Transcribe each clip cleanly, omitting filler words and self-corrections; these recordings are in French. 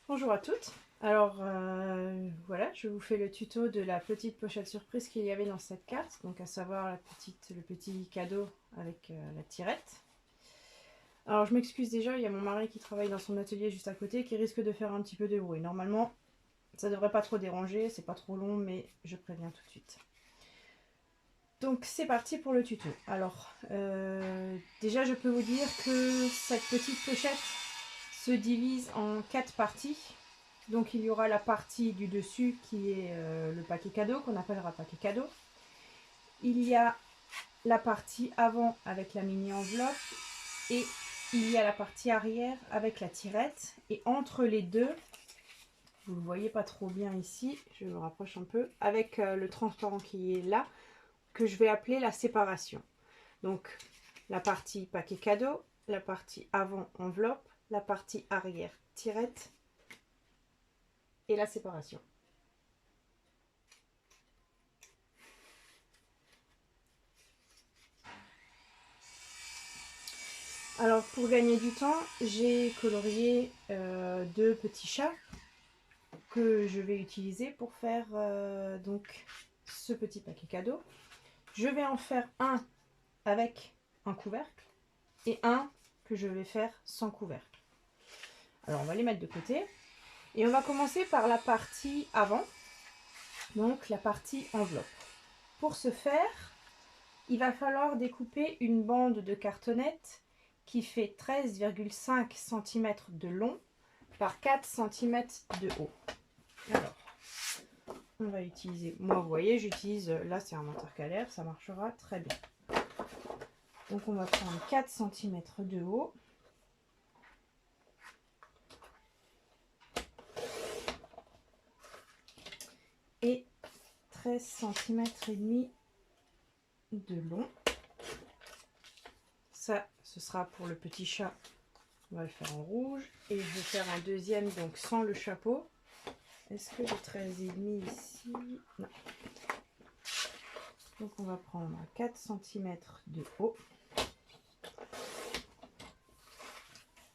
Bonjour à toutes. Alors voilà, je vous fais le tuto de la petite pochette surprise qu'il y avait dans cette carte, donc à savoir le petit cadeau avec la tirette. Alors je m'excuse déjà, il y a mon mari qui travaille dans son atelier juste à côté qui risque de faire un petit peu de bruit. Normalement, ça devrait pas trop déranger, c'est pas trop long, mais je préviens tout de suite. Donc c'est parti pour le tuto. Alors déjà je peux vous dire que cette petite pochette se divise en 4 parties. Donc il y aura la partie du dessus qui est le paquet cadeau, qu'on appellera paquet cadeau. Il y a la partie avant avec la mini enveloppe et il y a la partie arrière avec la tirette. Et entre les deux, vous ne le voyez pas trop bien ici, je me rapproche un peu, avec le transparent qui est là, que je vais appeler la séparation. Donc la partie paquet cadeau, la partie avant enveloppe, la partie arrière tirette et la séparation. Alors pour gagner du temps, j'ai colorié deux petits chats que je vais utiliser pour faire donc ce petit paquet cadeau. Je vais en faire un avec un couvercle et un que je vais faire sans couvercle. Alors on va les mettre de côté et on va commencer par la partie avant, donc la partie enveloppe. Pour ce faire, il va falloir découper une bande de cartonnette qui fait 13,5 cm de long par 4 cm de haut. Alors, on va utiliser, moi vous voyez, j'utilise, là c'est un intercalaire, ça marchera très bien. Donc on va prendre 4 cm de haut. Et 13 cm et demi de long. Ça, ce sera pour le petit chat. On va le faire en rouge. Et je vais faire un deuxième, donc sans le chapeau. Est-ce que j'ai 13,5 ici? Non. Donc on va prendre 4 cm de haut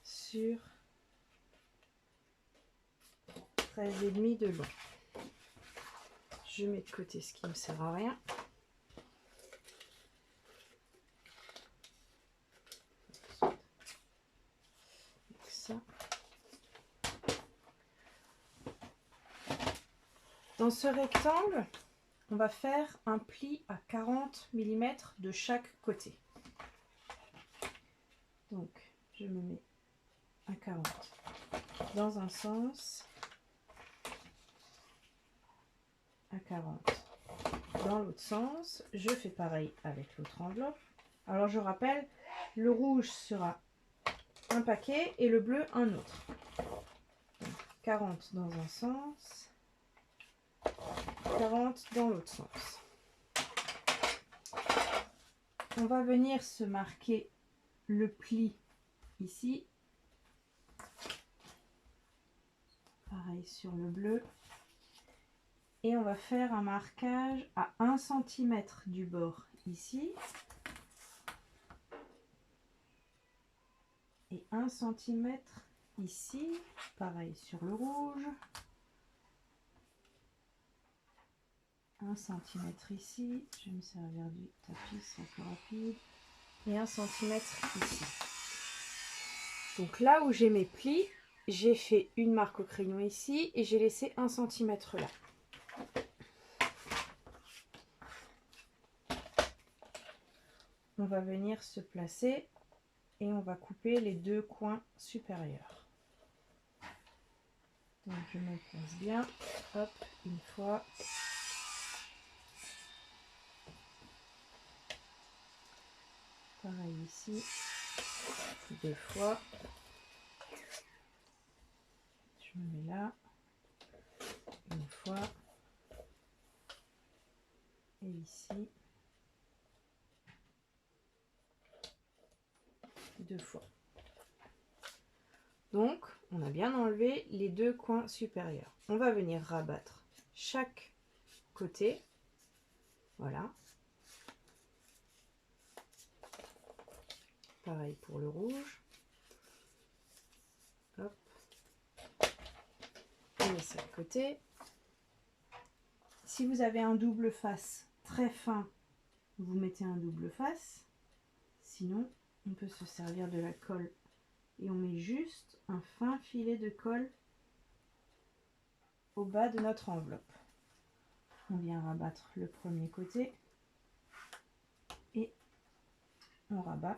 sur 13,5 de long. Je mets de côté ce qui ne me sert à rien. Ça. Dans ce rectangle, on va faire un pli à 40 mm de chaque côté. Donc, je me mets à 40 dans un sens, à 40 dans l'autre sens. Je fais pareil avec l'autre enveloppe. Alors, je rappelle, le rouge sera un paquet et le bleu un autre. Donc, 40 dans un sens, 40 dans l'autre sens. On va venir se marquer le pli ici. Pareil sur le bleu. Et on va faire un marquage à 1 cm du bord ici. Et 1 cm ici. Pareil sur le rouge. 1 cm ici. Je vais me servir du tapis, c'est plus rapide. Et 1 cm ici. Donc là où j'ai mes plis, j'ai fait une marque au crayon ici et j'ai laissé 1 cm là. On va venir se placer et on va couper les deux coins supérieurs. Donc je me place bien, hop, une fois. Pareil ici, deux fois. Je me mets là, une fois. Et ici, deux fois. Donc, on a bien enlevé les deux coins supérieurs. On va venir rabattre chaque côté. Voilà. Pareil pour le rouge. Hop. côté. Si vous avez un double face très fin, vous mettez un double face. Sinon, on peut se servir de la colle et on met juste un fin filet de colle au bas de notre enveloppe. On vient rabattre le premier côté et on rabat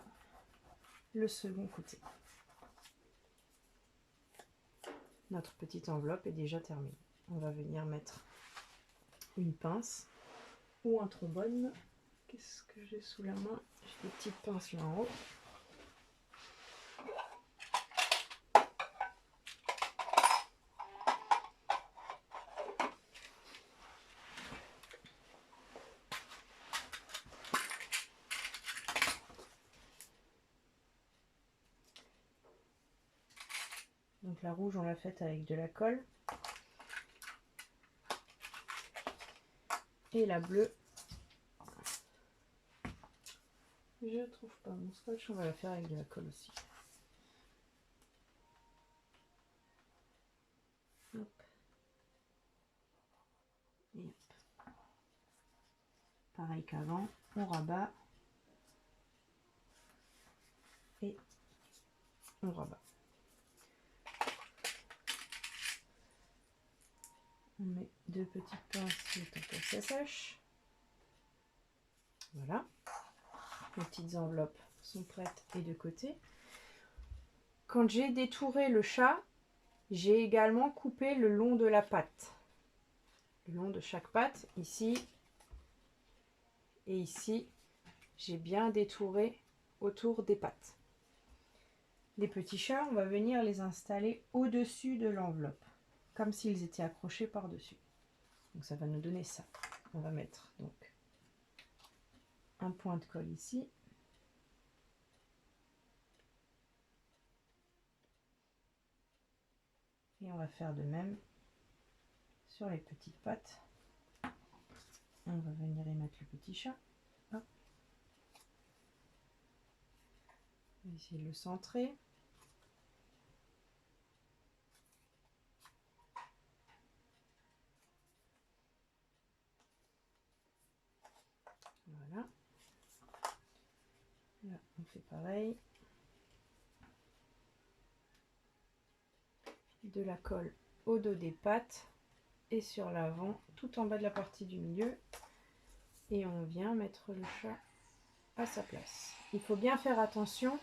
le second côté. Notre petite enveloppe est déjà terminée. On va venir mettre une pince ou un trombone. Qu'est-ce que j'ai sous la main? J'ai des petites pinces là en haut. Donc la rouge, on l'a faite avec de la colle. Et la bleue, je trouve pas mon scotch, on va la faire avec de la colle aussi. Hop. Et hop. Pareil qu'avant, on rabat et on rabat. On met deux petites pinces le temps que ça sèche. Voilà. Les petites enveloppes sont prêtes et de côté. Quand j'ai détouré le chat, j'ai également coupé le long de la patte. Le long de chaque patte, ici et ici, j'ai bien détouré autour des pattes. Les petits chats, on va venir les installer au-dessus de l'enveloppe, comme s'ils étaient accrochés par-dessus. Donc ça va nous donner ça. On va mettre donc un point de colle ici. Et on va faire de même sur les petites pattes. On va venir y mettre le petit chat. Hop. On va essayer de le centrer. Voilà. Là, on fait pareil. De la colle au dos des pattes et sur l'avant, tout en bas de la partie du milieu. Et on vient mettre le chat à sa place. Il faut bien faire attention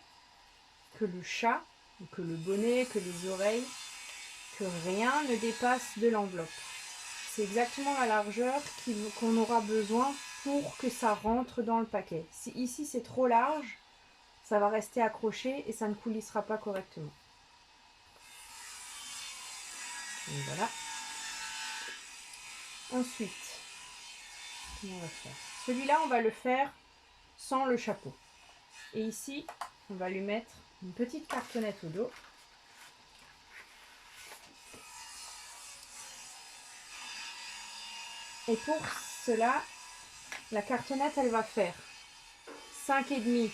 que le chat, que le bonnet, que les oreilles, que rien ne dépasse de l'enveloppe. C'est exactement la largeur qu'on aura besoin pour que ça rentre dans le paquet. Si ici c'est trop large, ça va rester accroché et ça ne coulissera pas correctement. Et voilà. Ensuite, comment on va faire? Celui-là, on va le faire sans le chapeau. Et ici, on va lui mettre une petite cartonnette au dos. Et pour cela, la cartonnette, elle va faire 5,5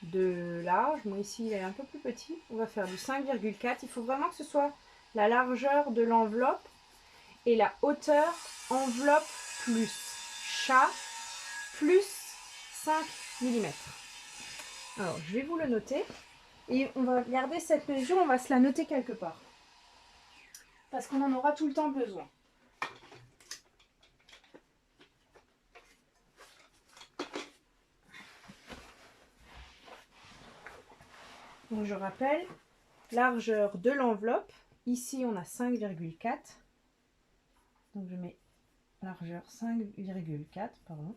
de large. Moi ici, il est un peu plus petit. On va faire du 5,4. Il faut vraiment que ce soit la largeur de l'enveloppe et la hauteur enveloppe plus chat plus 5 mm. Alors, je vais vous le noter. Et on va garder cette mesure, on va se la noter quelque part. Parce qu'on en aura tout le temps besoin. Donc je rappelle, largeur de l'enveloppe. Ici, on a 5,4. Donc je mets largeur 5,4, pardon.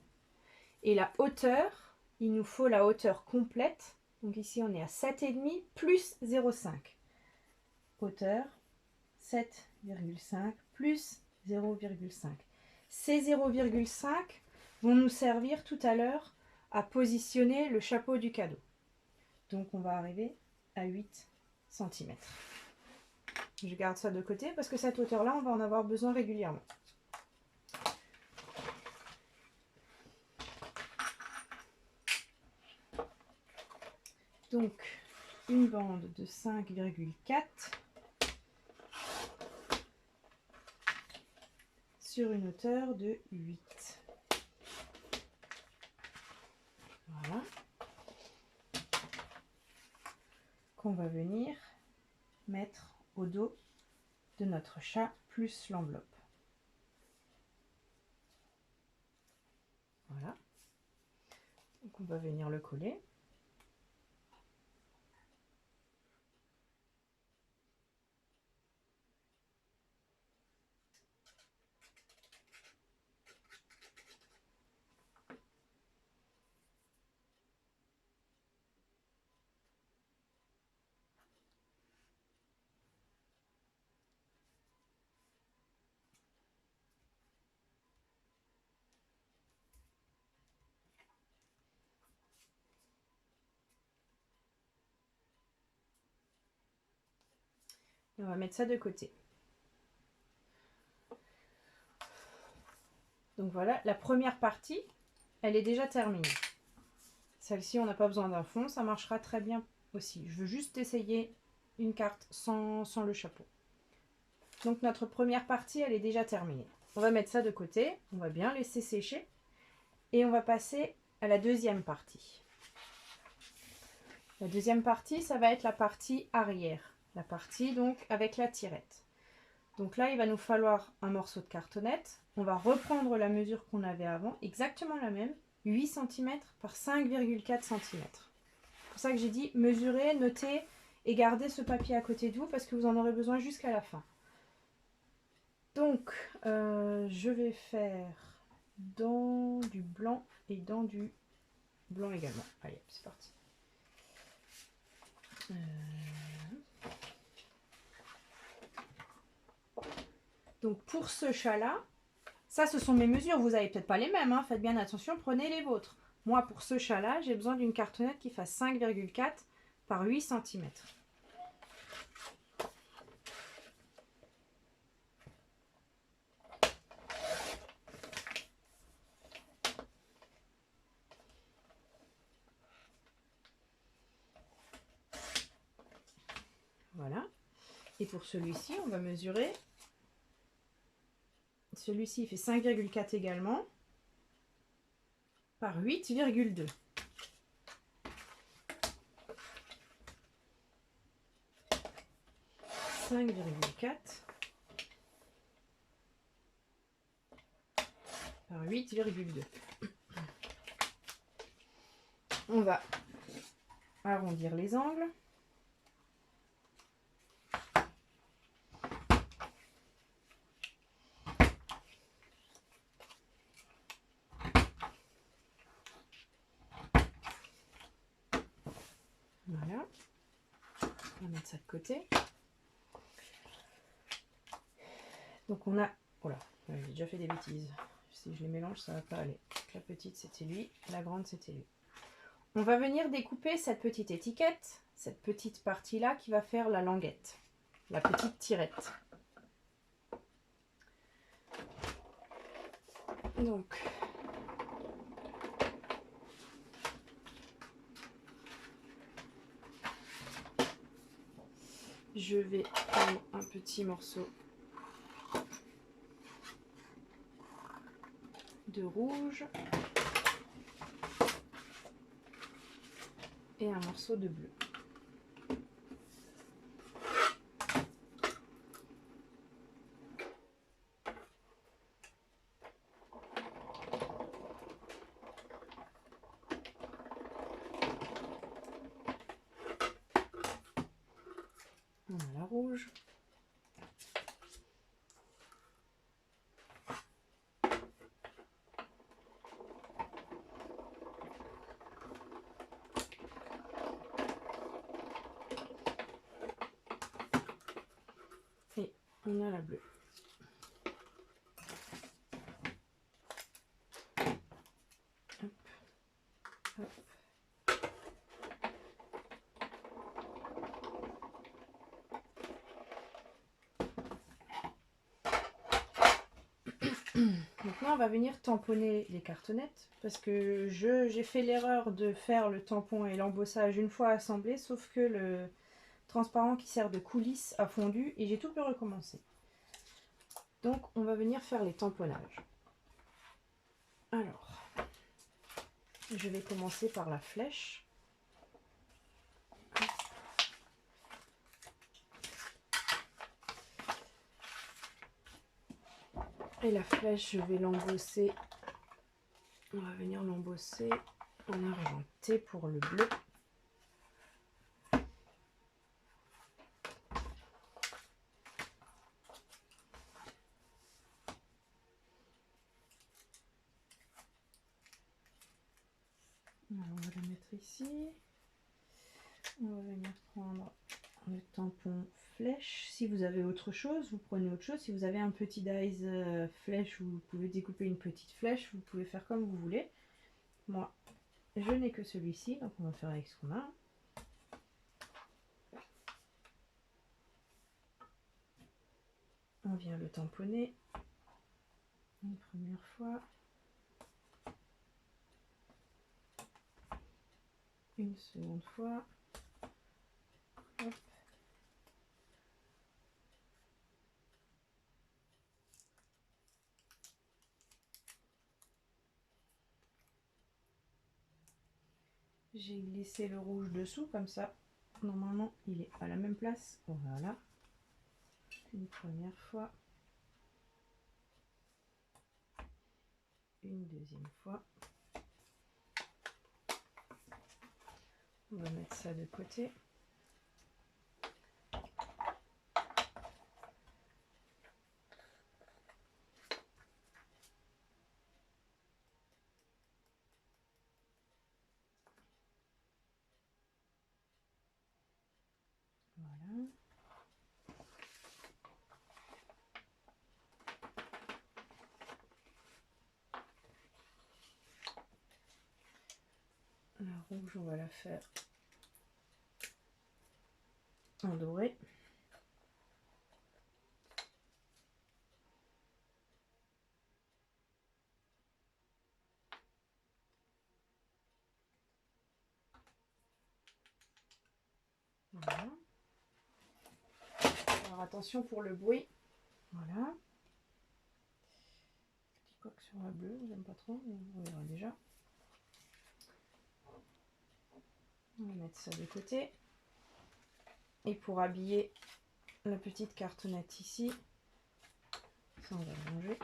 Et la hauteur, il nous faut la hauteur complète. Donc ici, on est à 7,5 plus 0,5. Hauteur 7,5 plus 0,5. Ces 0,5 vont nous servir tout à l'heure à positionner le chapeau du cadeau. Donc on va arriver à 8 cm. Je garde ça de côté parce que cette hauteur-là, on va en avoir besoin régulièrement. Donc, une bande de 5,4. sur une hauteur de 8. Voilà. Qu'on va venir mettre au dos de notre chat plus l'enveloppe. Voilà. Donc on va venir le coller. Et on va mettre ça de côté. Donc voilà, la première partie, elle est déjà terminée. Celle-ci, on n'a pas besoin d'un fond, ça marchera très bien aussi. Je veux juste essayer une carte sans le chapeau. Donc notre première partie, elle est déjà terminée. On va mettre ça de côté, on va bien laisser sécher. Et on va passer à la deuxième partie. La deuxième partie, ça va être la partie arrière. La partie donc avec la tirette. Donc là, il va nous falloir un morceau de cartonnette. On va reprendre la mesure qu'on avait avant, exactement la même, 8 cm par 5,4 cm. C'est pour ça que j'ai dit mesurer, noter et garder ce papier à côté de vous parce que vous en aurez besoin jusqu'à la fin. Donc, je vais faire dans du blanc et dans du blanc également. Allez, c'est parti. Donc pour ce chat-là, ça ce sont mes mesures, vous n'avez peut-être pas les mêmes, hein, faites bien attention, prenez les vôtres. Moi pour ce chat-là, j'ai besoin d'une cartonnette qui fasse 5,4 par 8 cm. Voilà. Et pour celui-ci, on va mesurer. Celui-ci, il fait 5,4 également par 8,2. Par 8,2. On va arrondir les angles. Voilà. On va mettre ça de côté. Donc on a... Oh là, j'ai déjà fait des bêtises. Si je les mélange, ça va pas aller. La petite, c'était lui. La grande, c'était lui. On va venir découper cette petite étiquette, cette petite partie-là qui va faire la languette, la petite tirette. Donc, je vais prendre un petit morceau de rouge et un morceau de bleu. On a la rouge. Et on a la bleue. Hop, hop. Maintenant, on va venir tamponner les cartonnettes parce que j'ai fait l'erreur de faire le tampon et l'embossage une fois assemblé, sauf que le transparent qui sert de coulisse a fondu et j'ai tout pu recommencer. Donc on va venir faire les tamponnages. Alors, je vais commencer par la flèche. Et la flèche, je vais l'embosser. On va venir l'embosser en argenté pour le bleu. Alors, on va la mettre ici. On va venir prendre le tampon flèche. Si vous avez autre chose, vous prenez autre chose. Si vous avez un petit dies flèche où vous pouvez découper une petite flèche, vous pouvez faire comme vous voulez. Moi, je n'ai que celui-ci, donc on va faire avec ce qu'on a. On vient le tamponner une première fois. Une seconde fois. Hop. J'ai glissé le rouge dessous comme ça. Normalement, il est à la même place. Voilà. Une première fois. Une deuxième fois. On va mettre ça de côté. Voilà. La rouge, on va la faire en doré. Voilà. Alors attention pour le bruit. Voilà. Petit coq sur la bleue, j'aime pas trop, mais on verra déjà. On va mettre ça de côté. Et pour habiller la petite cartonnette ici, ça on va le ranger.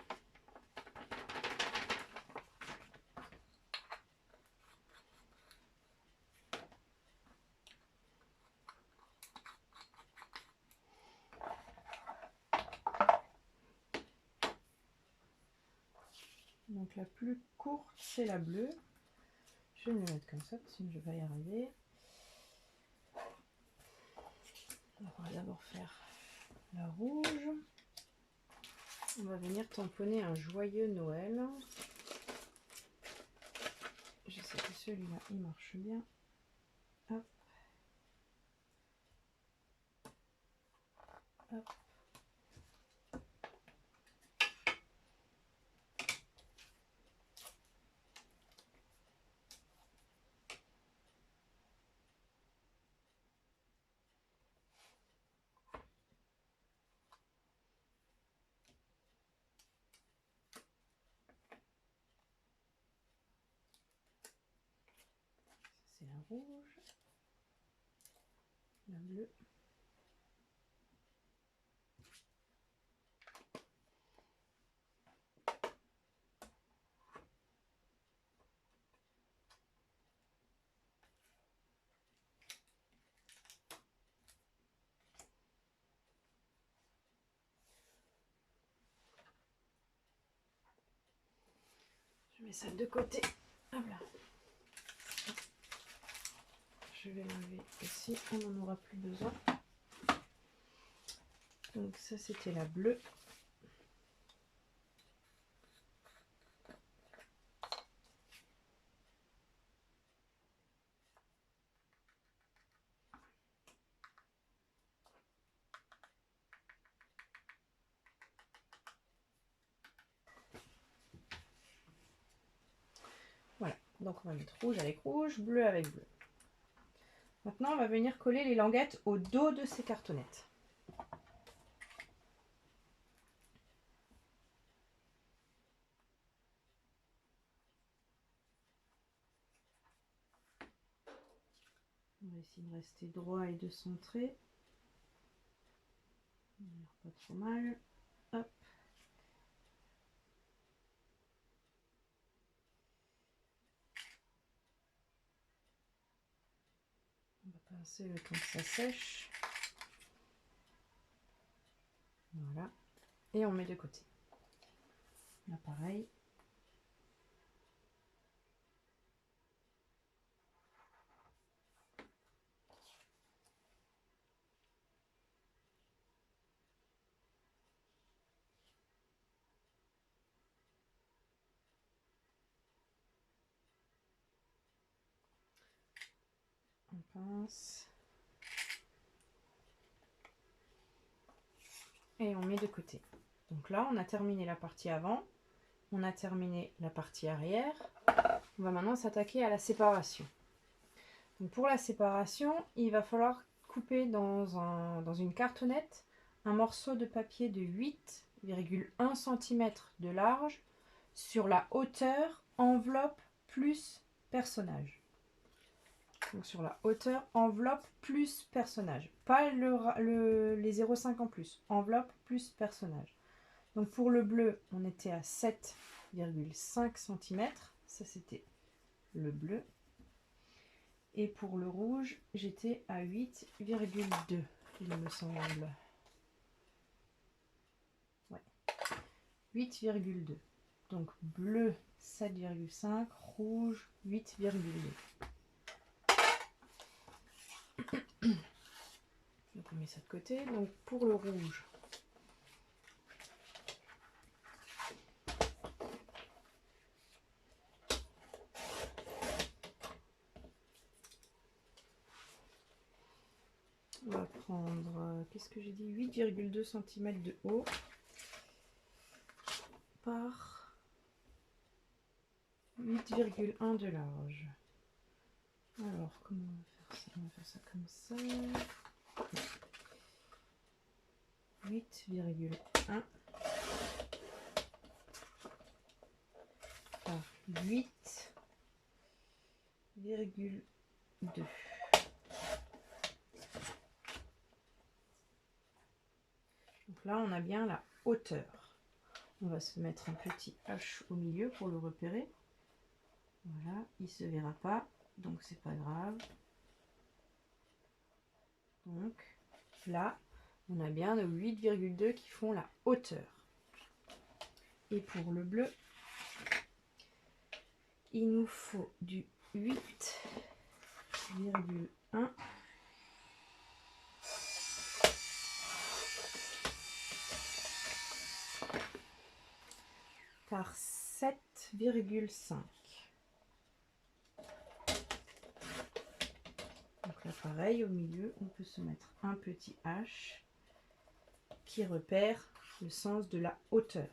Donc la plus courte, c'est la bleue. Je vais me le mettre comme ça, sinon je vais pas y arriver. On va d'abord faire la rouge. On va venir tamponner un joyeux Noël. Je sais que celui-là, il marche bien. Hop. Hop. C'est la rouge, la bleue. Je mets ça de côté. Hop là. Je vais l'enlever ici, on n'en aura plus besoin. Donc ça c'était la bleue. Voilà, donc on va mettre rouge avec rouge, bleu avec bleu. Maintenant on va venir coller les languettes au dos de ces cartonnettes. On va essayer de rester droit et de centrer. Pas trop mal. Hop. On va pincer le temps que ça sèche. Voilà. Et on met de côté. Là, pareil. On pince. Et on met de côté. Donc là, on a terminé la partie avant. On a terminé la partie arrière. On va maintenant s'attaquer à la séparation. Donc pour la séparation, il va falloir couper dans une cartonnette un morceau de papier de 8,1 cm de large sur la hauteur enveloppe plus personnage. Donc sur la hauteur enveloppe plus personnage. Pas les 0,5 en plus. Enveloppe plus personnage. Donc pour le bleu, on était à 7,5 cm. Ça, c'était le bleu. Et pour le rouge, j'étais à 8,2, il me semble. Ouais. 8,2. Donc bleu 7,5, rouge 8,2. Donc on met ça de côté. Donc pour le rouge, on va prendre, qu'est-ce que j'ai dit, 8,2 cm de haut par 8,1 de large. Alors, comment on va faire ça? On va faire ça comme ça. 8,1 par 8,2. Donc là, on a bien la hauteur. On va se mettre un petit H au milieu pour le repérer. Voilà, il ne se verra pas, donc c'est pas grave. Donc là, on a bien nos 8,2 qui font la hauteur. Et pour le bleu, il nous faut du 8,1 par 7,5. Donc là, pareil, au milieu, on peut se mettre un petit H qui repère le sens de la hauteur.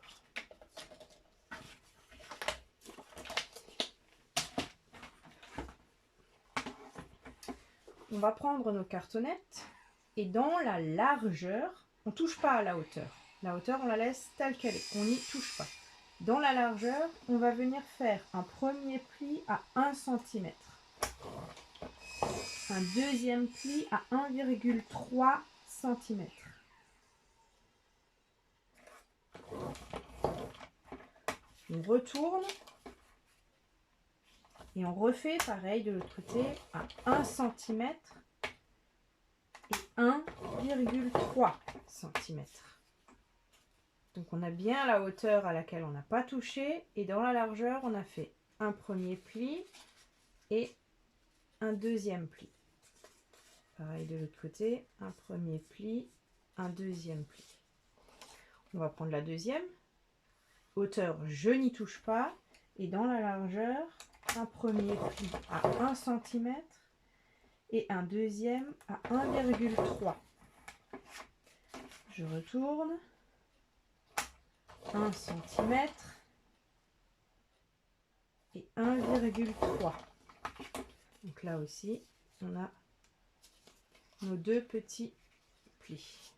On va prendre nos cartonnettes et dans la largeur, on ne touche pas à la hauteur. La hauteur, on la laisse telle qu'elle est, on n'y touche pas. Dans la largeur, on va venir faire un premier pli à 1 cm. Un deuxième pli à 1,3 cm. On retourne et on refait pareil de l'autre côté à 1 cm et 1,3 cm. Donc on a bien la hauteur à laquelle on n'a pas touché et dans la largeur on a fait un premier pli et un deuxième pli. Pareil de l'autre côté, un premier pli, un deuxième pli. On va prendre la deuxième. Hauteur, je n'y touche pas. Et dans la largeur, un premier pli à 1 cm et un deuxième à 1,3. Je retourne. 1 cm et 1,3. Donc là aussi, on a nos deux petits plis.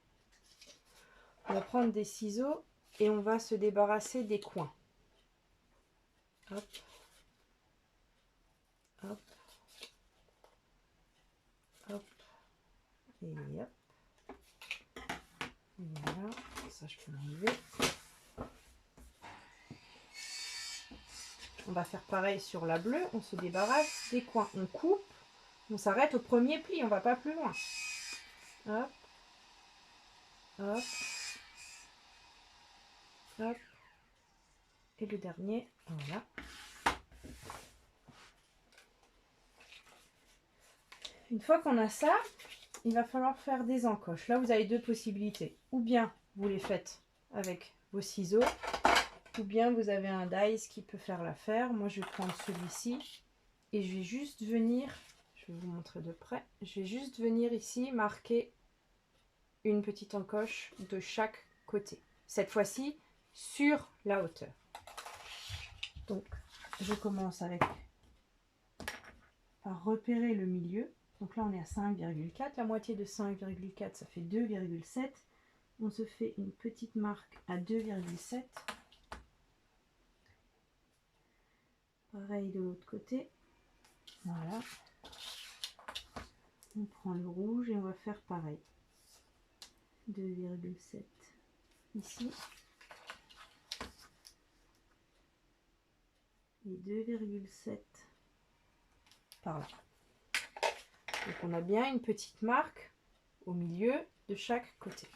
On va prendre des ciseaux et on va se débarrasser des coins. Hop. Hop. Hop. Et hop. Et voilà. Ça, je peux l'enlever. On va faire pareil sur la bleue. On se débarrasse des coins. On coupe. On s'arrête au premier pli. On va pas plus loin. Hop. Hop. Hop. Et le dernier. Voilà. Une fois qu'on a ça, il va falloir faire des encoches. Là, vous avez deux possibilités. Ou bien vous les faites avec vos ciseaux, ou bien vous avez un dies qui peut faire l'affaire. Moi, je vais prendre celui-ci et je vais juste venir, je vais vous montrer de près, je vais juste venir ici marquer une petite encoche de chaque côté. Cette fois-ci, sur la hauteur. Donc, je commence par repérer le milieu. Donc là, on est à 5,4. La moitié de 5,4, ça fait 2,7. On se fait une petite marque à 2,7. Pareil de l'autre côté. Voilà. On prend le rouge et on va faire pareil. 2,7 ici. Et 2,7 par là. Donc on a bien une petite marque au milieu de chaque côté.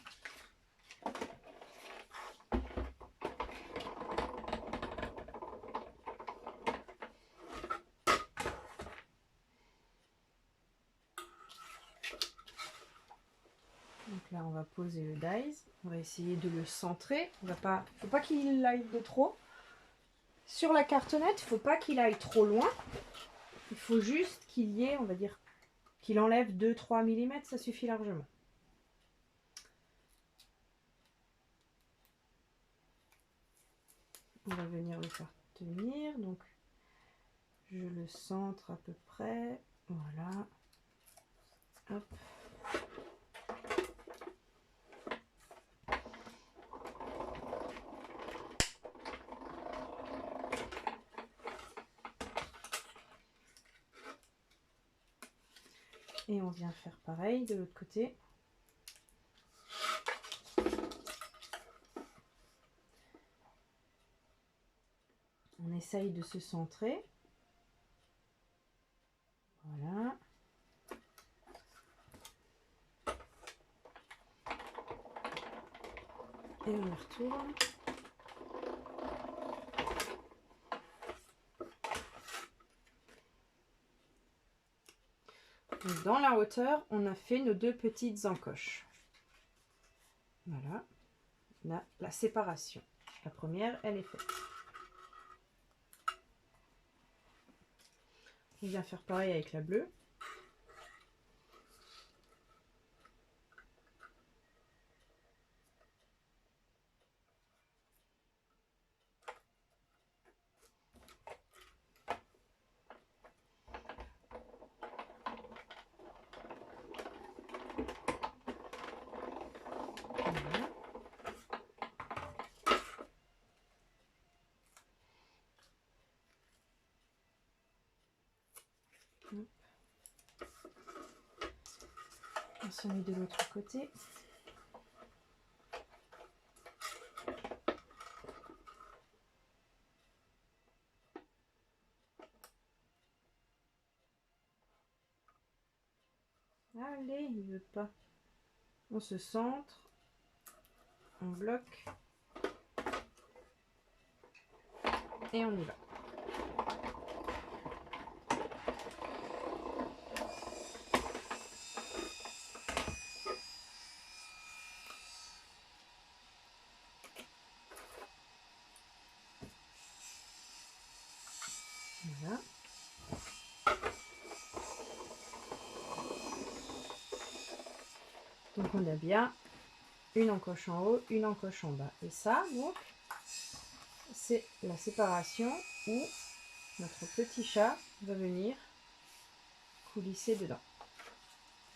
Donc là on va poser le dies, on va essayer de le centrer. Il ne faut pas qu'il aille de trop. Sur la cartonnette, il ne faut pas qu'il aille trop loin. Il faut juste qu'il y ait, on va dire, qu'il enlève 2-3 mm, ça suffit largement. On va venir le faire tenir, donc je le centre à peu près, voilà. Hop. Et on vient faire pareil de l'autre côté. On essaye de se centrer. Voilà. Et on y retourne. Donc dans la hauteur, on a fait nos deux petites encoches. Voilà. Là, la séparation. La première, elle est faite. On vient faire pareil avec la bleue. Voilà. On se met de l'autre côté. Allez, il veut pas. On se centre. On bloque. Et on y va. Voilà. Donc on a bien une encoche en haut, une encoche en bas. Et ça, donc, c'est la séparation où notre petit chat va venir coulisser dedans.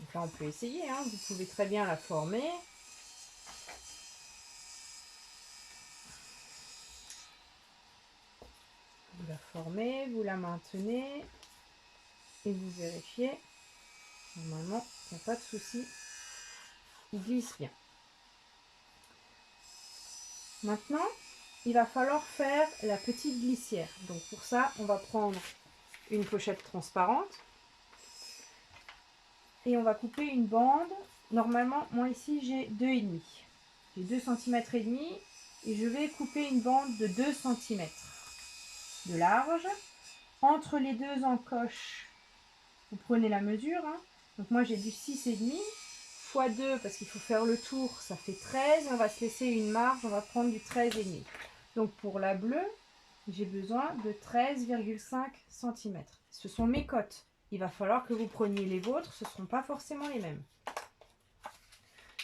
Donc là, on peut essayer, hein. Vous pouvez très bien la former. Vous la formez, vous la maintenez et vous vérifiez Normalement, il n'y a pas de souci. Il glisse bien. Maintenant, il va falloir faire la petite glissière. Donc pour ça, on va prendre une pochette transparente et on va couper une bande. Normalement, moi ici, j'ai 2,5. J'ai 2,5 cm et je vais couper une bande de 2 cm de large. Entre les deux encoches, vous prenez la mesure. Hein. Donc moi, j'ai du 6,5 x 2 parce qu'il faut faire le tour, ça fait 13. On va se laisser une marge, on va prendre du 13,5. Donc pour la bleue, j'ai besoin de 13,5 cm. Ce sont mes cotes. Il va falloir que vous preniez les vôtres, ce ne seront pas forcément les mêmes.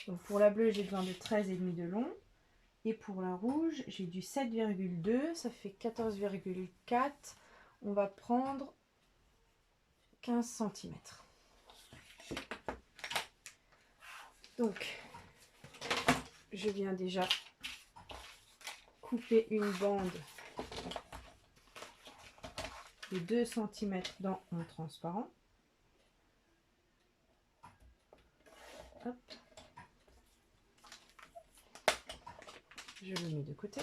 Donc pour la bleue, j'ai besoin de 13,5 de long. Et pour la rouge, j'ai du 7,2, ça fait 14,4. On va prendre 15 cm. Donc, je viens déjà couper une bande de 2 cm dans mon transparent. Hop. Je le mets de côté.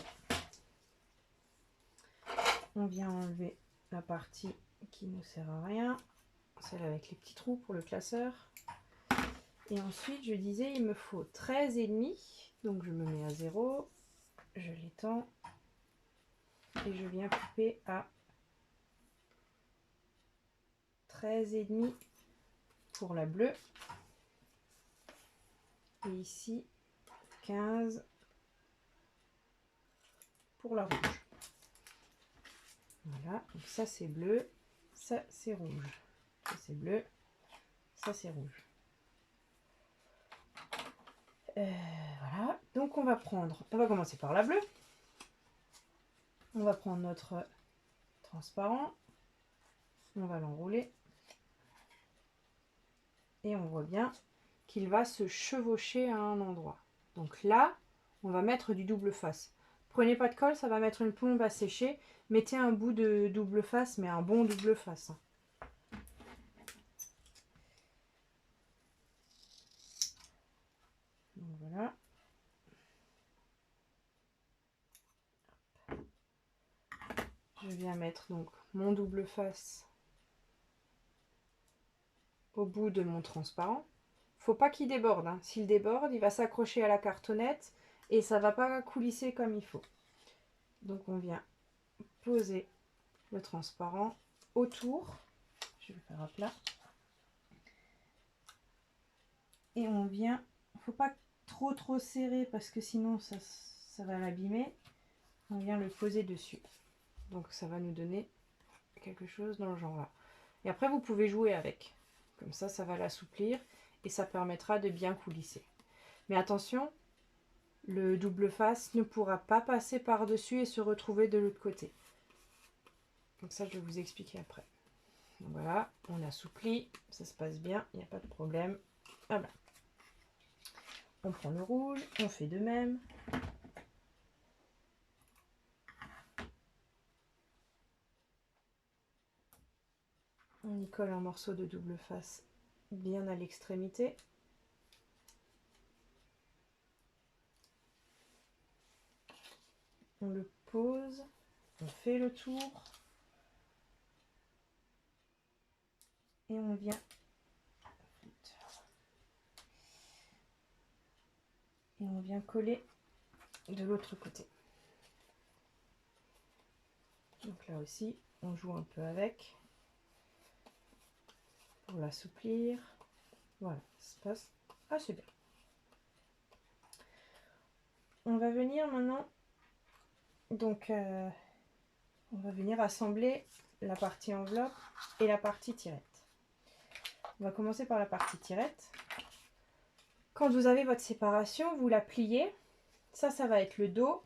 On vient enlever la partie qui ne sert à rien, celle avec les petits trous pour le classeur. Et ensuite, je disais, il me faut 13,5. Donc, je me mets à 0. Je l'étends. Et je viens couper à 13,5 pour la bleue. Et ici, 15 pour la rouge. Voilà, donc ça c'est bleu, ça c'est rouge. Ça c'est bleu, ça c'est rouge. Voilà, donc on va commencer par la bleue. On va prendre notre transparent, on va l'enrouler. Et on voit bien qu'il va se chevaucher à un endroit. Donc là, on va mettre du double face. Prenez pas de colle, ça va mettre une plombe à sécher. Mettez un bout de double face, mais un bon double face. Donc voilà. Je viens mettre donc mon double face au bout de mon transparent. Faut pas qu'il déborde. Hein. S'il déborde, il va s'accrocher à la cartonnette et ça va pas coulisser comme il faut. Donc on vient poser le transparent autour. Je vais le faire à plat. Et on vient, faut pas trop serrer parce que sinon ça va l'abîmer. On vient le poser dessus. Donc ça va nous donner quelque chose dans le genre là. Et après vous pouvez jouer avec. Comme ça va l'assouplir et ça permettra de bien coulisser. Mais attention, le double face ne pourra pas passer par-dessus et se retrouver de l'autre côté. Donc ça je vais vous expliquer après. Donc voilà, on assouplit, ça se passe bien, il n'y a pas de problème. Voilà. On prend le rouge, on fait de même. On y colle un morceau de double face bien à l'extrémité. On le pose, on fait le tour. Et on vient coller de l'autre côté. Donc là aussi, on joue un peu avec pour l'assouplir. Voilà, ça se passe assez bien. On va venir maintenant, donc on va venir assembler la partie enveloppe et la partie tirette. On va commencer par la partie tirette. Quand vous avez votre séparation, vous la pliez. Ça va être le dos,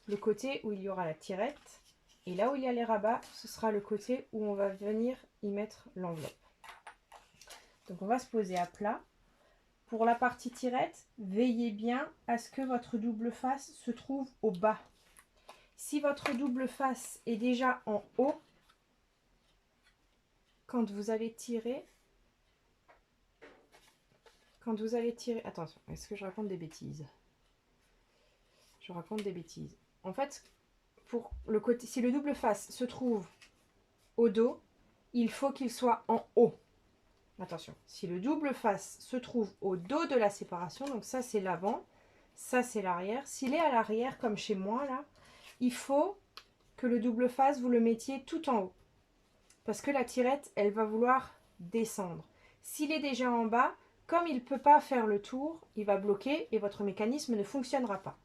le côté où il y aura la tirette. Et là où il y a les rabats, ce sera le côté où on va venir y mettre l'enveloppe. Donc on va se poser à plat. Pour la partie tirette, veillez bien à ce que votre double face se trouve au bas. Si votre double face est déjà en haut, quand vous allez tirer, quand vous allez tirer... Attention, est-ce que je raconte des bêtises? Je raconte des bêtises. En fait, pour le côté, si le double face se trouve au dos, il faut qu'il soit en haut. Attention, si le double face se trouve au dos de la séparation, donc ça c'est l'avant, ça c'est l'arrière. S'il est à l'arrière, comme chez moi là, il faut que le double face, vous le mettiez tout en haut. Parce que la tirette, elle va vouloir descendre. S'il est déjà en bas, comme il ne peut pas faire le tour, il va bloquer et votre mécanisme ne fonctionnera pas.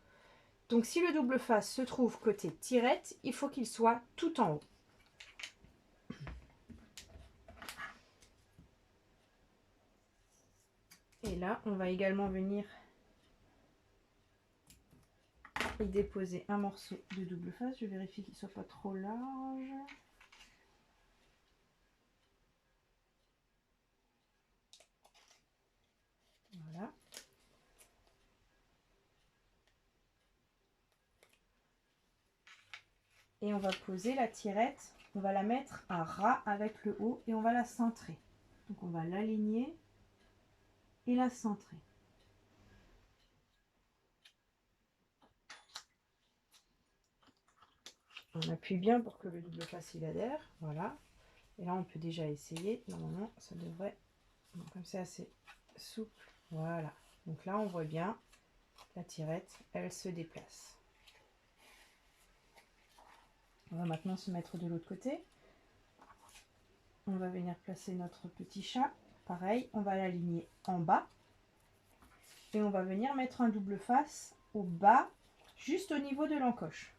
Donc si le double face se trouve côté tirette, il faut qu'il soit tout en haut. Et là, on va également venir y déposer un morceau de double face. Je vérifie qu'il ne soit pas trop large. Voilà. Et on va poser la tirette, on va la mettre à ras avec le haut et on va la centrer. Donc on va l'aligner et la centrer. On appuie bien pour que le double face il adhère, voilà. Et là on peut déjà essayer, normalement ça devrait, donc comme c'est assez souple, voilà. Donc là on voit bien, la tirette, elle se déplace. On va maintenant se mettre de l'autre côté. On va venir placer notre petit chat. Pareil, on va l'aligner en bas. Et on va venir mettre un double face au bas, juste au niveau de l'encoche.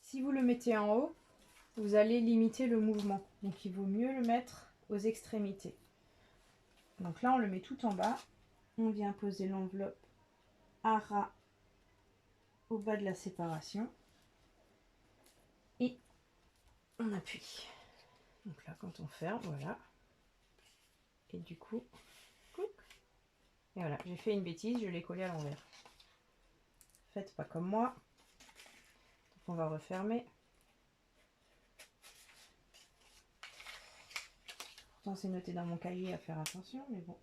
Si vous le mettez en haut, vous allez limiter le mouvement. Donc il vaut mieux le mettre aux extrémités. Donc là, on le met tout en bas. On vient poser l'enveloppe à ras au bas de la séparation. Et on appuie. Donc là, quand on ferme, voilà. Et du coup, couc. Et voilà, j'ai fait une bêtise, je l'ai collé à l'envers. Faites pas comme moi. Donc on va refermer. Pourtant, c'est noté dans mon cahier à faire attention, mais bon.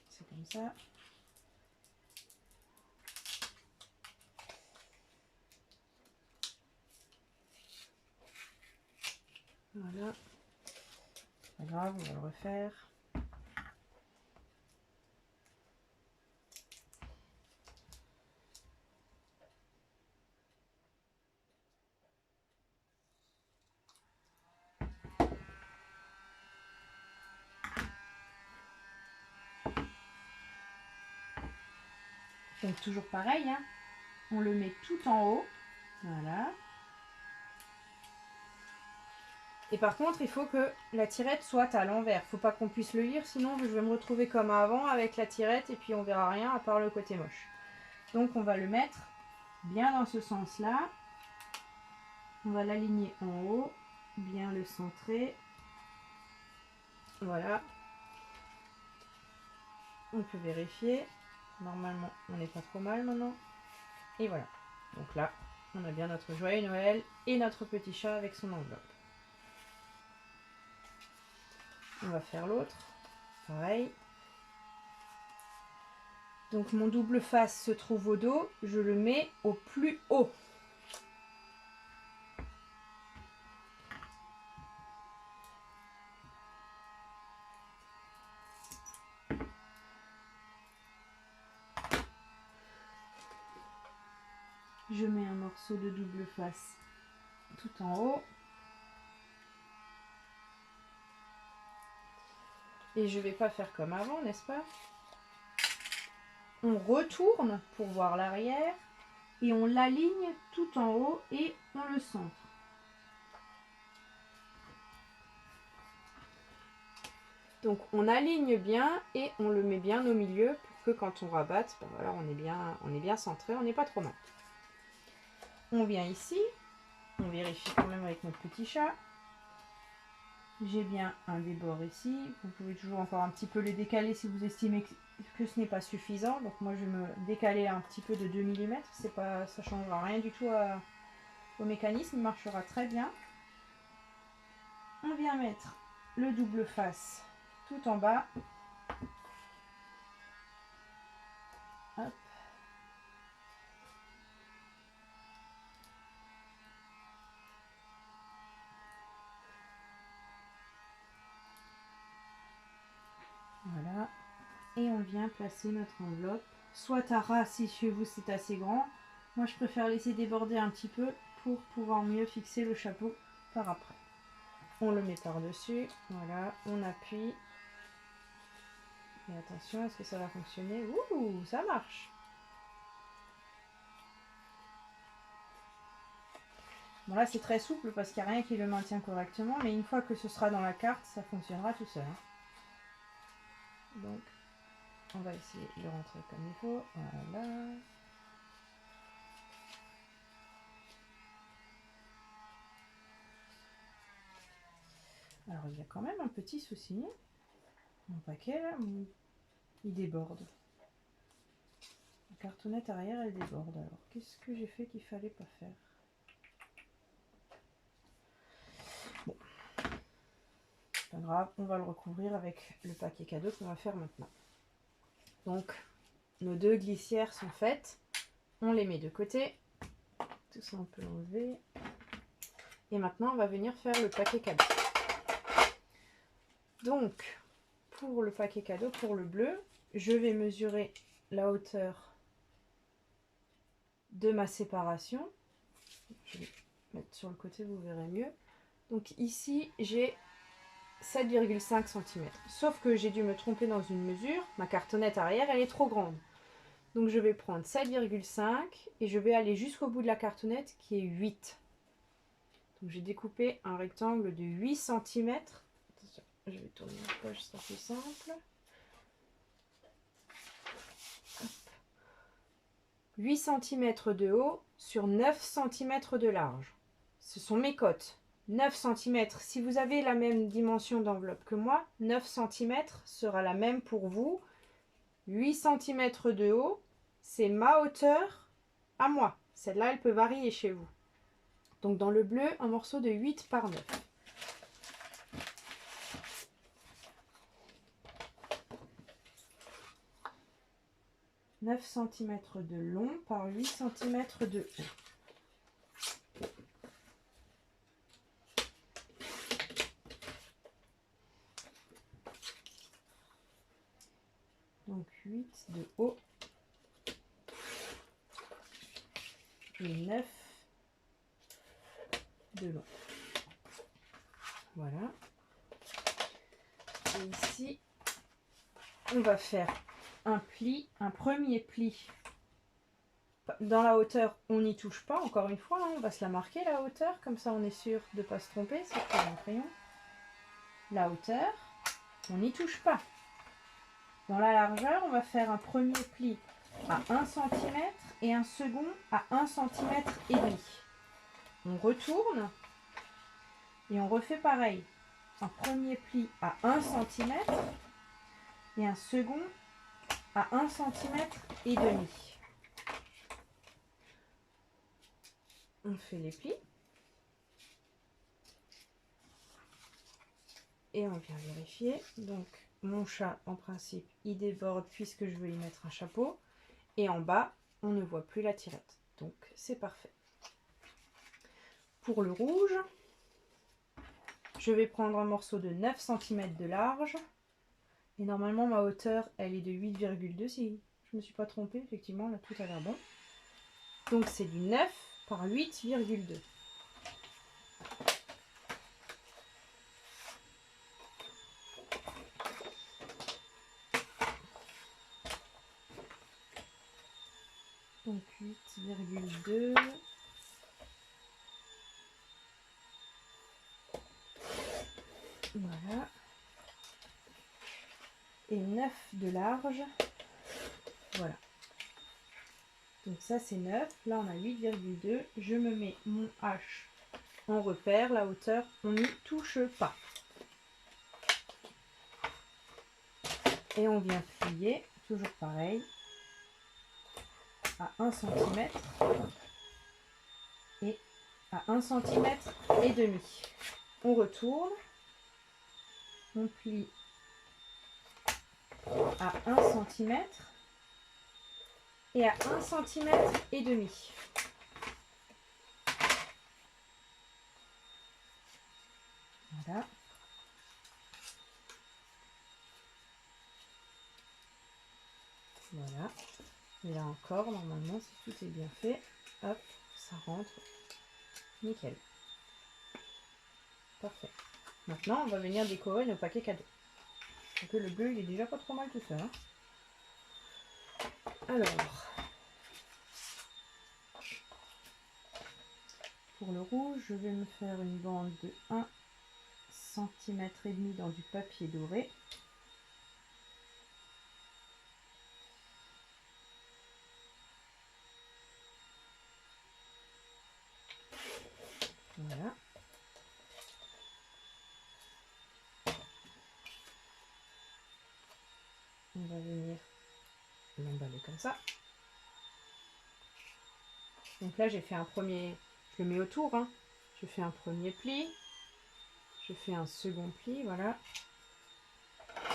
C'est comme ça. Voilà. Pas grave, on va le refaire. Donc toujours pareil, hein. On le met tout en haut. Voilà. Et par contre, il faut que la tirette soit à l'envers. Il ne faut pas qu'on puisse le lire, sinon je vais me retrouver comme avant avec la tirette et puis on verra rien à part le côté moche. Donc on va le mettre bien dans ce sens-là. On va l'aligner en haut, bien le centrer. Voilà. On peut vérifier. Normalement, on n'est pas trop mal maintenant. Et voilà. Donc là, on a bien notre joyeux Noël et notre petit chat avec son enveloppe. On va faire l'autre. Pareil. Donc mon double face se trouve au dos. Je le mets au plus haut. Je mets un morceau de double face tout en haut. Et je ne vais pas faire comme avant, n'est-ce pas? On retourne pour voir l'arrière et on l'aligne tout en haut et on le centre. Donc on aligne bien et on le met bien au milieu pour que quand on rabatte, ben voilà, on est bien centré, on n'est pas trop mal. On vient ici, on vérifie quand même avec notre petit chat. J'ai bien un débord ici. Vous pouvez toujours encore un petit peu le décaler si vous estimez que ce n'est pas suffisant. Donc moi je vais me décaler un petit peu de 2 mm. Ça ne changera rien du tout au mécanisme, il marchera très bien. On vient mettre le double face tout en bas. Hop. Voilà. Et on vient placer notre enveloppe, soit à ras si chez vous c'est assez grand. Moi je préfère laisser déborder un petit peu pour pouvoir mieux fixer le chapeau par après. On le met par dessus, voilà, on appuie. Et attention, est-ce que ça va fonctionner? Ouh, ça marche. Bon là c'est très souple parce qu'il n'y a rien qui le maintient correctement, mais une fois que ce sera dans la carte, ça fonctionnera tout seul. Donc on va essayer de rentrer comme il faut, voilà. Alors il y a quand même un petit souci. Mon paquet là, il déborde. La cartonnette arrière elle déborde. Alors qu'est-ce que j'ai fait qu'il fallait pas faire? Bon, pas grave, on va le recouvrir avec le paquet cadeau qu'on va faire maintenant. Donc nos deux glissières sont faites. On les met de côté. Tout ça on peut l'enlever. Et maintenant on va venir faire le paquet cadeau. Donc pour le paquet cadeau, pour le bleu, je vais mesurer la hauteur de ma séparation. Je vais mettre sur le côté, vous verrez mieux. Donc ici j'ai 7,5 cm. Sauf que j'ai dû me tromper dans une mesure. Ma cartonnette arrière elle est trop grande. Donc je vais prendre 7,5 et je vais aller jusqu'au bout de la cartonnette qui est 8. Donc j'ai découpé un rectangle de 8 cm. Attention, je vais tourner la poche, c'est plus simple. Hop. 8 cm de haut sur 9 cm de large. Ce sont mes cotes. 9 cm, si vous avez la même dimension d'enveloppe que moi, 9 cm sera la même pour vous. 8 cm de haut, c'est ma hauteur à moi. Celle-là, elle peut varier chez vous. Donc dans le bleu, un morceau de 8 par 9. « 9 cm de long par 8 cm de haut. Donc 8 de haut et 9 de long. Voilà. Et ici, on va faire un pli, un premier pli. Dans la hauteur, on n'y touche pas, encore une fois, hein, on va se la marquer la hauteur, comme ça on est sûr de ne pas se tromper, c'est pour un crayon. La hauteur, on n'y touche pas. Dans la largeur, on va faire un premier pli à 1 cm et un second à 1 cm et demi. On retourne et on refait pareil. Un premier pli à 1 cm et un second à 1 cm et demi. On fait les plis et on vient vérifier. Donc mon chat en principe il déborde puisque je veux y mettre un chapeau et en bas on ne voit plus la tirette, donc c'est parfait. Pour le rouge, je vais prendre un morceau de 9 cm de large et normalement ma hauteur elle est de 8,2 si je me suis pas trompée, effectivement là tout a l'air bon. Donc c'est du 9 par 8,2. Donc 8,2. Voilà. Et 9 de large. Voilà. Donc ça c'est 9, là on a 8,2. Je me mets mon H en repère, la hauteur, on n'y touche pas. Et on vient plier, toujours pareil, à 1 cm et à 1 cm et demi. On retourne, on plie à 1 cm et à 1 cm et demi. Voilà. Voilà. Et là encore, normalement, si tout est bien fait, hop, ça rentre. Nickel. Parfait. Maintenant, on va venir décorer nos paquets cadeaux. Donc le bleu, il est déjà pas trop mal tout ça. Hein. Alors, pour le rouge, je vais me faire une bande de 1 cm et demi dans du papier doré. Voilà. On va venir l'emballer comme ça. Donc là, j'ai fait un premier, je le mets autour, hein. Je fais un premier pli, je fais un second pli, voilà.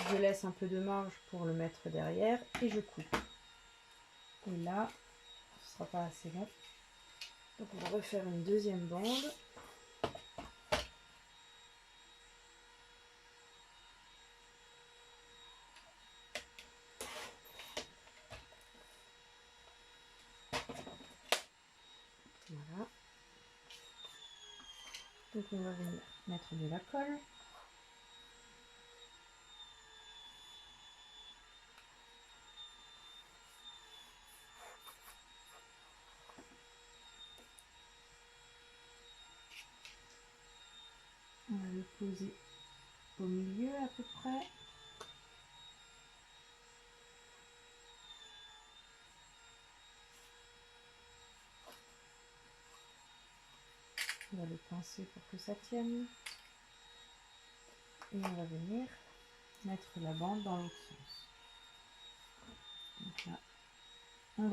Je laisse un peu de marge pour le mettre derrière et je coupe. Et là, ce ne sera pas assez long. Donc on va refaire une deuxième bande. Voilà. Donc on va venir mettre de la colle. On va le poser au milieu à peu près. On va le pincer pour que ça tienne. Et on va venir mettre la bande dans l'autre sens. Donc là, on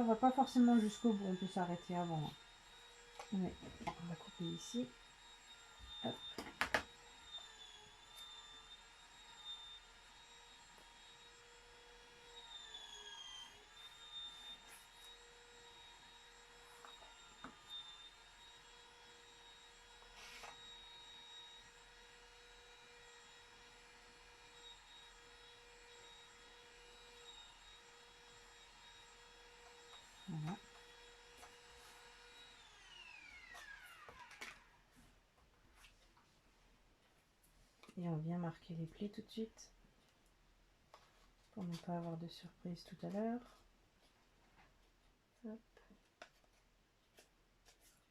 va pas forcément jusqu'au bout, on peut s'arrêter avant. Mais on va couper ici. Hop. Voilà. Et on vient marquer les plis tout de suite pour ne pas avoir de surprise tout à l'heure. Hop.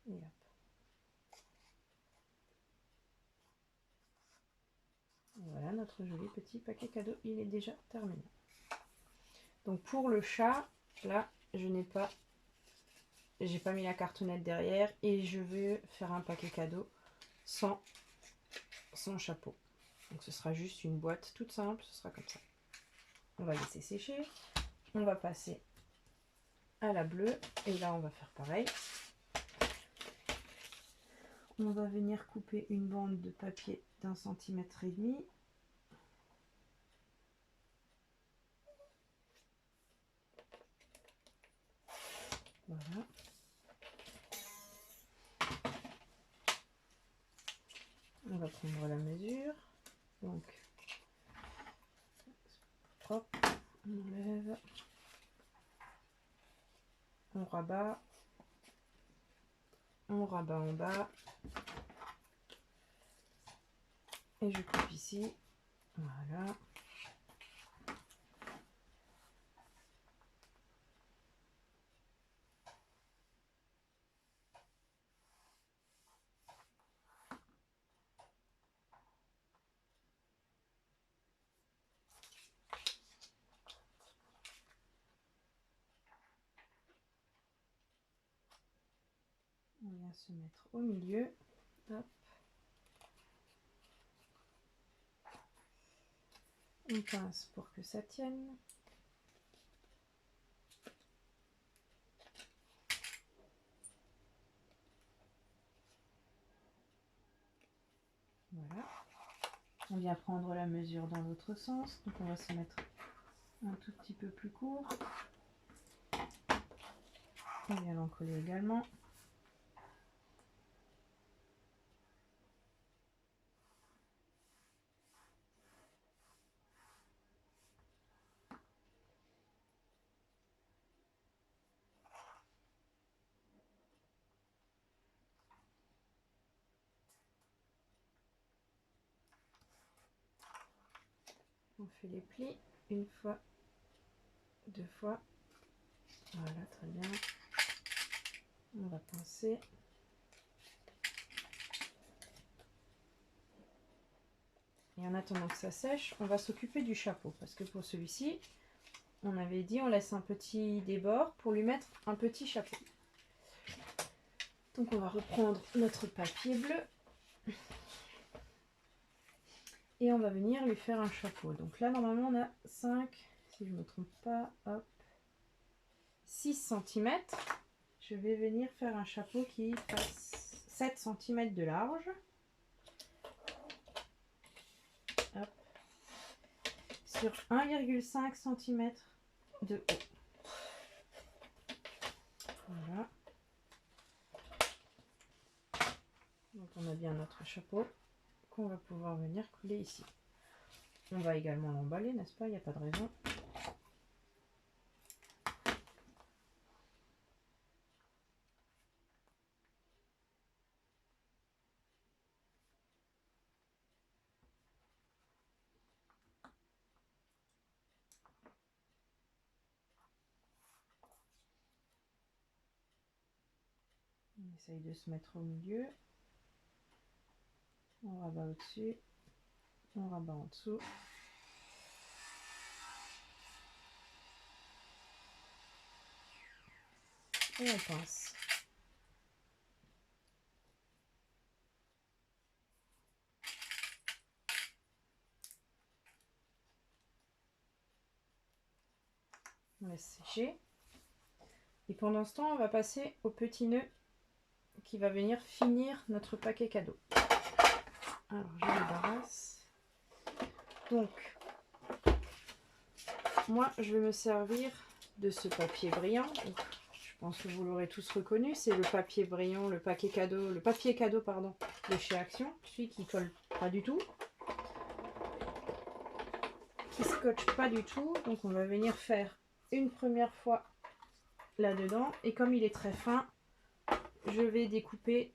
Et hop. Et voilà, notre joli petit paquet cadeau, il est déjà terminé. Donc pour le chat, là, j'ai pas mis la cartonnette derrière et je vais faire un paquet cadeau sans chapeau. Donc ce sera juste une boîte toute simple, ce sera comme ça. On va laisser sécher. On va passer à la bleue et là on va faire pareil. On va venir couper une bande de papier d'1,5 cm. Voilà. On va prendre la mesure. Donc, hop, on enlève. On rabat en bas. Et je coupe ici. Voilà. On vient se mettre au milieu. Hop. On pince pour que ça tienne. Voilà. On vient prendre la mesure dans l'autre sens. Donc on va se mettre un tout petit peu plus court. On vient l'encoller également. On fait les plis une fois, deux fois. Voilà, très bien. On va pincer. Et en attendant que ça sèche, on va s'occuper du chapeau. Parce que pour celui-ci, on avait dit on laisse un petit débord pour lui mettre un petit chapeau. Donc on va reprendre notre papier bleu. Et on va venir lui faire un chapeau. Donc là, normalement, on a 5, si je ne me trompe pas, hop, 6 cm. Je vais venir faire un chapeau qui fasse 7 cm de large. Hop. Sur 1,5 cm de haut. Voilà. Donc on a bien notre chapeau qu'on va pouvoir venir couler ici. On va également l'emballer, n'est-ce pas? Il n'y a pas de raison. On essaye de se mettre au milieu. On rabat au-dessus. On rabat en dessous. Et on pince. On laisse sécher. Et pendant ce temps, on va passer au petit nœud qui va venir finir notre paquet cadeau. Alors, je le débarrasse. Donc, moi, je vais me servir de ce papier brillant. Donc, je pense que vous l'aurez tous reconnu. C'est le papier brillant, le papier cadeau, pardon, de chez Action. Celui qui colle pas du tout. Qui scotche pas du tout. Donc, on va venir faire une première fois là-dedans. Et comme il est très fin, je vais découper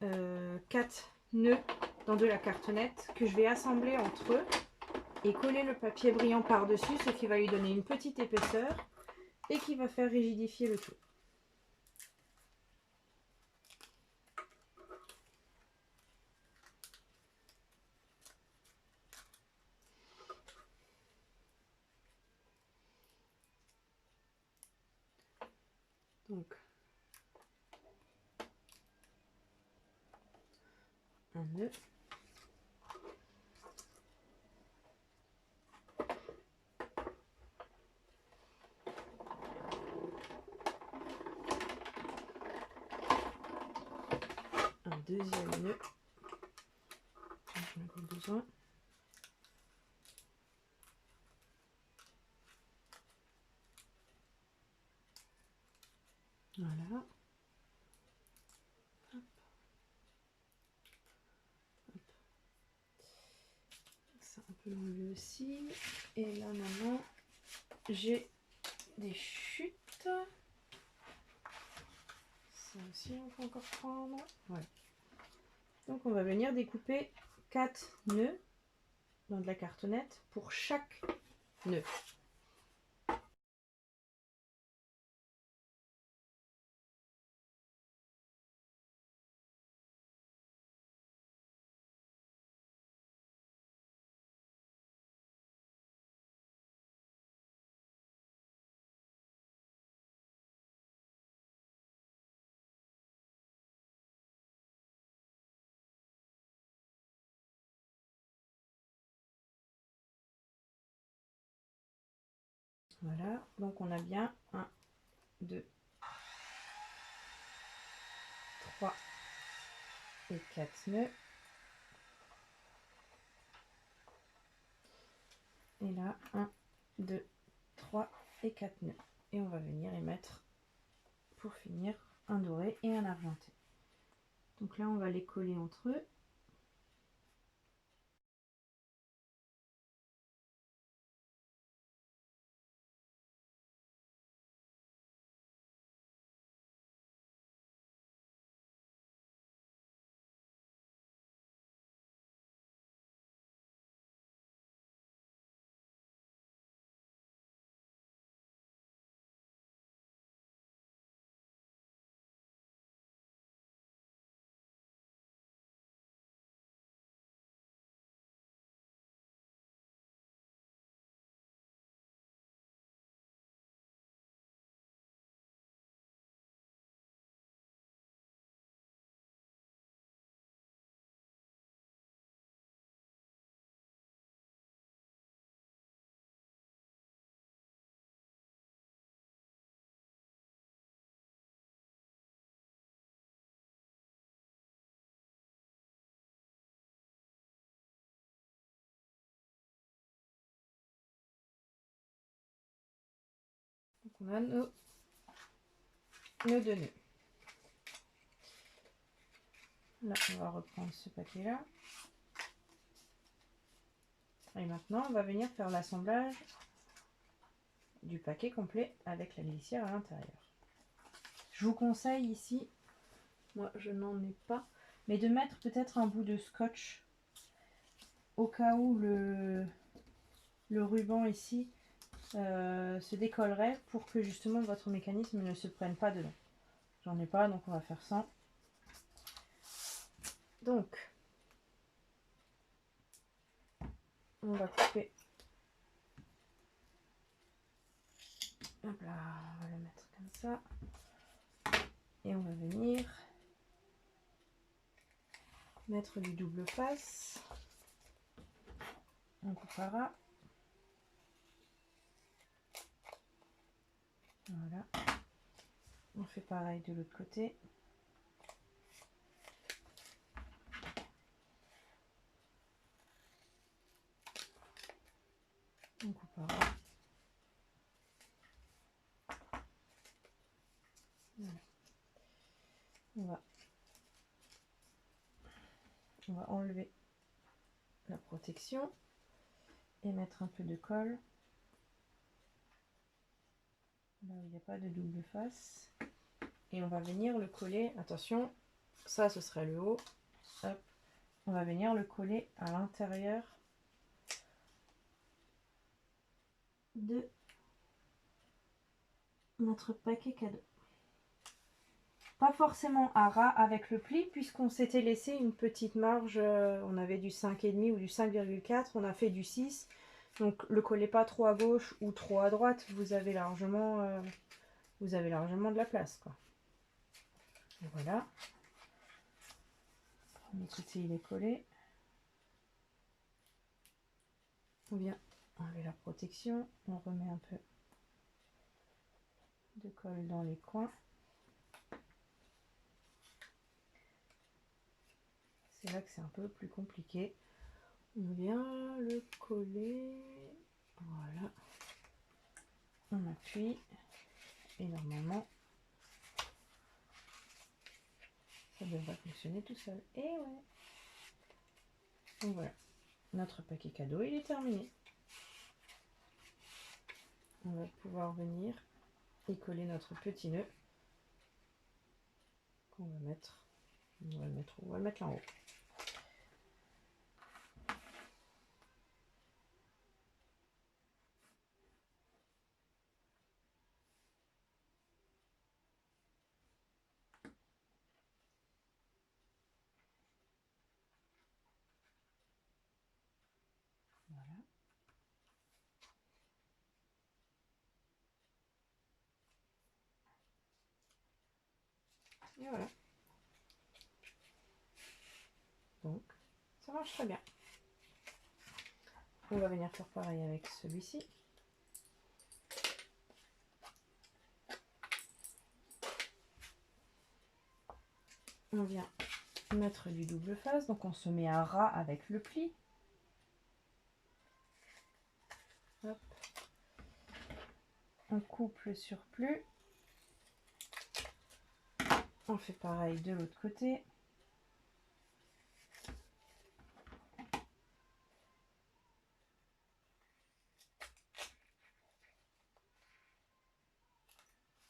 4 nœuds dans de la cartonnette que je vais assembler entre eux et coller le papier brillant par-dessus, ce qui va lui donner une petite épaisseur et qui va faire rigidifier le tout. Donc, un nœud. Un deuxième nœud. J'en ai encore besoin. Voilà. Hop. Hop. Ça, on peut l'enlever aussi. Et là, maintenant, j'ai des chutes. Ça aussi, on peut encore prendre. Voilà. Donc, on va venir découper 4 nœuds dans de la cartonnette pour chaque nœud. Voilà, donc on a bien 1, 2, 3 et 4 nœuds. Et là, 1, 2, 3 et 4 nœuds. Et on va venir y mettre, pour finir, un doré et un argenté. Donc là, on va les coller entre eux. Donc on a nos deux nœuds. Là, on va reprendre ce paquet-là. Et maintenant, on va venir faire l'assemblage du paquet complet avec la glissière à l'intérieur. Je vous conseille ici, moi je n'en ai pas, mais de mettre peut-être un bout de scotch au cas où le ruban ici se décollerait pour que justement votre mécanisme ne se prenne pas dedans. J'en ai pas, donc on va faire sans. Donc, on va couper. Hop là, on va le mettre comme ça. Et on va venir mettre du double face. On coupera. Voilà. On fait pareil de l'autre côté. On coupera. Voilà. On va enlever la protection et mettre un peu de colle là où il n'y a pas de double face. Et on va venir le coller. Attention, ça ce serait le haut. Hop. On va venir le coller à l'intérieur de notre paquet cadeau. Pas forcément à ras avec le pli, puisqu'on s'était laissé une petite marge. On avait du 5,5 ou du 5,4. On a fait du 6. Donc le collez pas trop à gauche ou trop à droite. Vous avez largement de la place, quoi. Et voilà. Le côté il est collé. On vient enlever la protection. On remet un peu de colle dans les coins. C'est là que c'est un peu plus compliqué. On vient le coller. Voilà. On appuie. Et normalement, ça devrait fonctionner tout seul. Et ouais. Donc voilà. Notre paquet cadeau, il est terminé. On va pouvoir venir et coller notre petit nœud qu'on va mettre. On va le mettre là en haut. Voilà. Et voilà. Donc, ça marche très bien. On va venir faire pareil avec celui-ci. on vient mettre du double face, donc on se met à ras avec le pli. Hop. On coupe le surplus. On fait pareil de l'autre côté.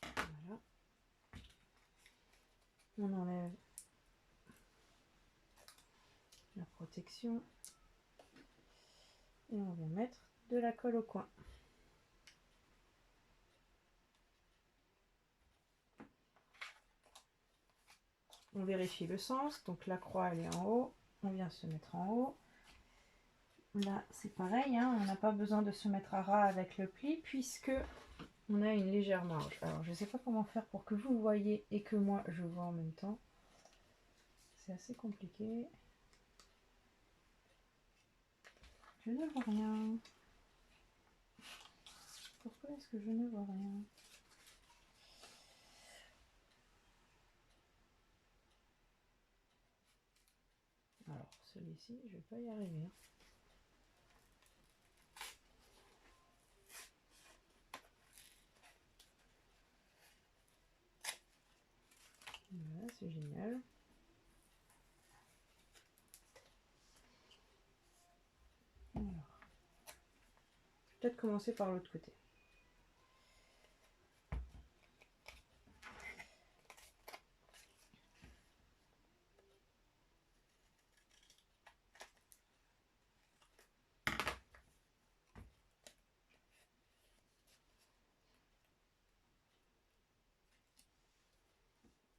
Voilà. On enlève la protection et on vient mettre de la colle au coin. On vérifie le sens, donc la croix elle est en haut, on vient se mettre en haut. Là c'est pareil, hein, on n'a pas besoin de se mettre à ras avec le pli puisque on a une légère marge. Alors je ne sais pas comment faire pour que vous voyez et que moi je vois en même temps. C'est assez compliqué. Je ne vois rien. Pourquoi est-ce que je ne vois rien? Alors celui-ci, je vais pas y arriver. Voilà, c'est génial. Alors, je vais peut-être commencer par l'autre côté.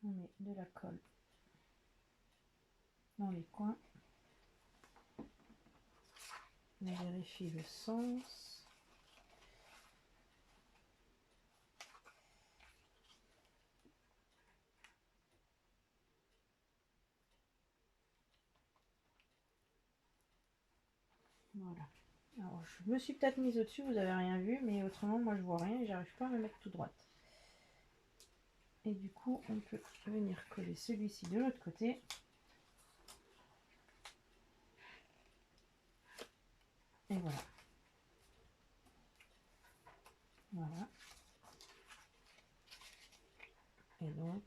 On met de la colle dans les coins. On vérifie le sens. Voilà. Alors je me suis peut-être mise au-dessus, vous avez rien vu, mais autrement moi je vois rien et j'arrive pas à me mettre tout droite. Et du coup on peut venir coller celui-ci de l'autre côté. Et voilà. Voilà. Et donc,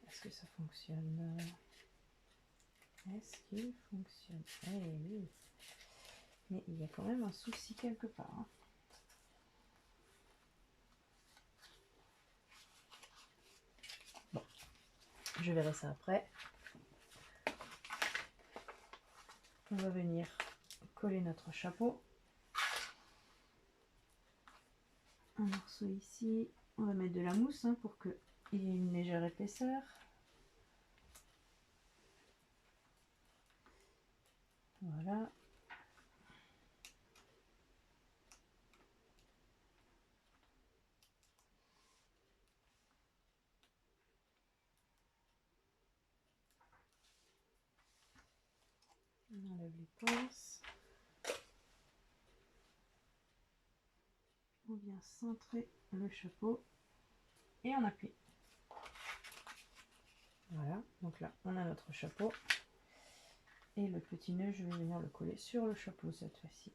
est-ce que ça fonctionne? Est-ce qu'il fonctionne? Eh oui. Mais il y a quand même un souci quelque part. Hein. Bon, je verrai ça après. On va venir coller notre chapeau. Un morceau ici. On va mettre de la mousse hein, pour qu'il y ait une légère épaisseur. Voilà. On enlève les pinces. On vient centrer le chapeau et on appuie. Voilà, donc là on a notre chapeau. Et le petit nœud, je vais venir le coller sur le chapeau cette fois-ci.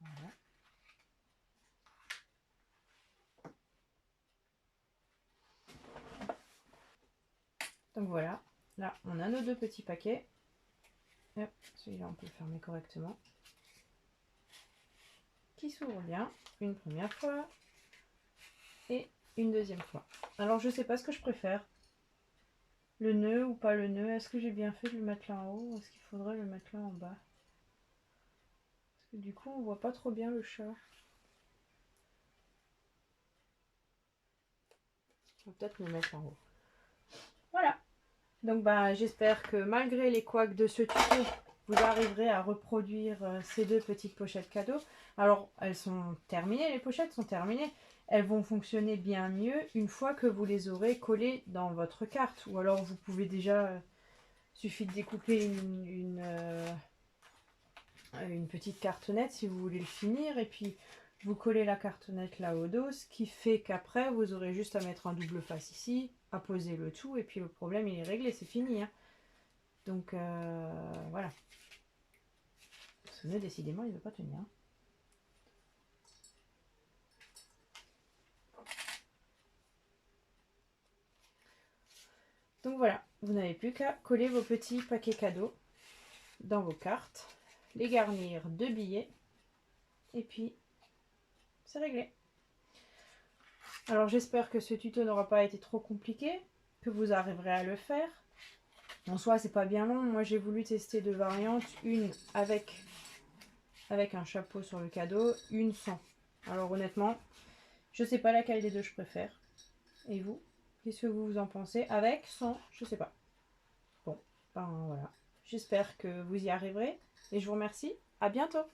Voilà. Donc voilà, là on a nos deux petits paquets. Hop, celui-là on peut le fermer correctement. Qui s'ouvre bien une première fois et une deuxième fois. Alors je sais pas ce que je préfère. Le nœud ou pas le nœud. Est-ce que j'ai bien fait de le mettre là en haut ou est-ce qu'il faudrait le mettre là en bas? Parce que du coup on voit pas trop bien le chat. On va peut-être le mettre en haut. Voilà. Donc bah, j'espère que malgré les couacs de ce tuto, vous arriverez à reproduire ces deux petites pochettes cadeaux. Alors elles sont terminées, les pochettes sont terminées. Elles vont fonctionner bien mieux une fois que vous les aurez collées dans votre carte. Ou alors vous pouvez déjà suffit de découper une petite cartonnette si vous voulez le finir, et puis vous collez la cartonnette là au dos, ce qui fait qu'après vous aurez juste à mettre un double face ici, à poser le tout, et puis le problème il est réglé, c'est fini, hein. Donc voilà. Ce nœud décidément il ne veut pas tenir. Donc voilà, vous n'avez plus qu'à coller vos petits paquets cadeaux dans vos cartes, les garnir de billets, et puis c'est réglé. Alors j'espère que ce tuto n'aura pas été trop compliqué, que vous arriverez à le faire. En soi c'est pas bien long, moi j'ai voulu tester deux variantes, une avec un chapeau sur le cadeau, une sans. Alors honnêtement, je sais pas laquelle des deux je préfère. Et vous, qu'est-ce que vous en pensez? Avec, sans, je sais pas. Bon, ben voilà. J'espère que vous y arriverez et je vous remercie. À bientôt!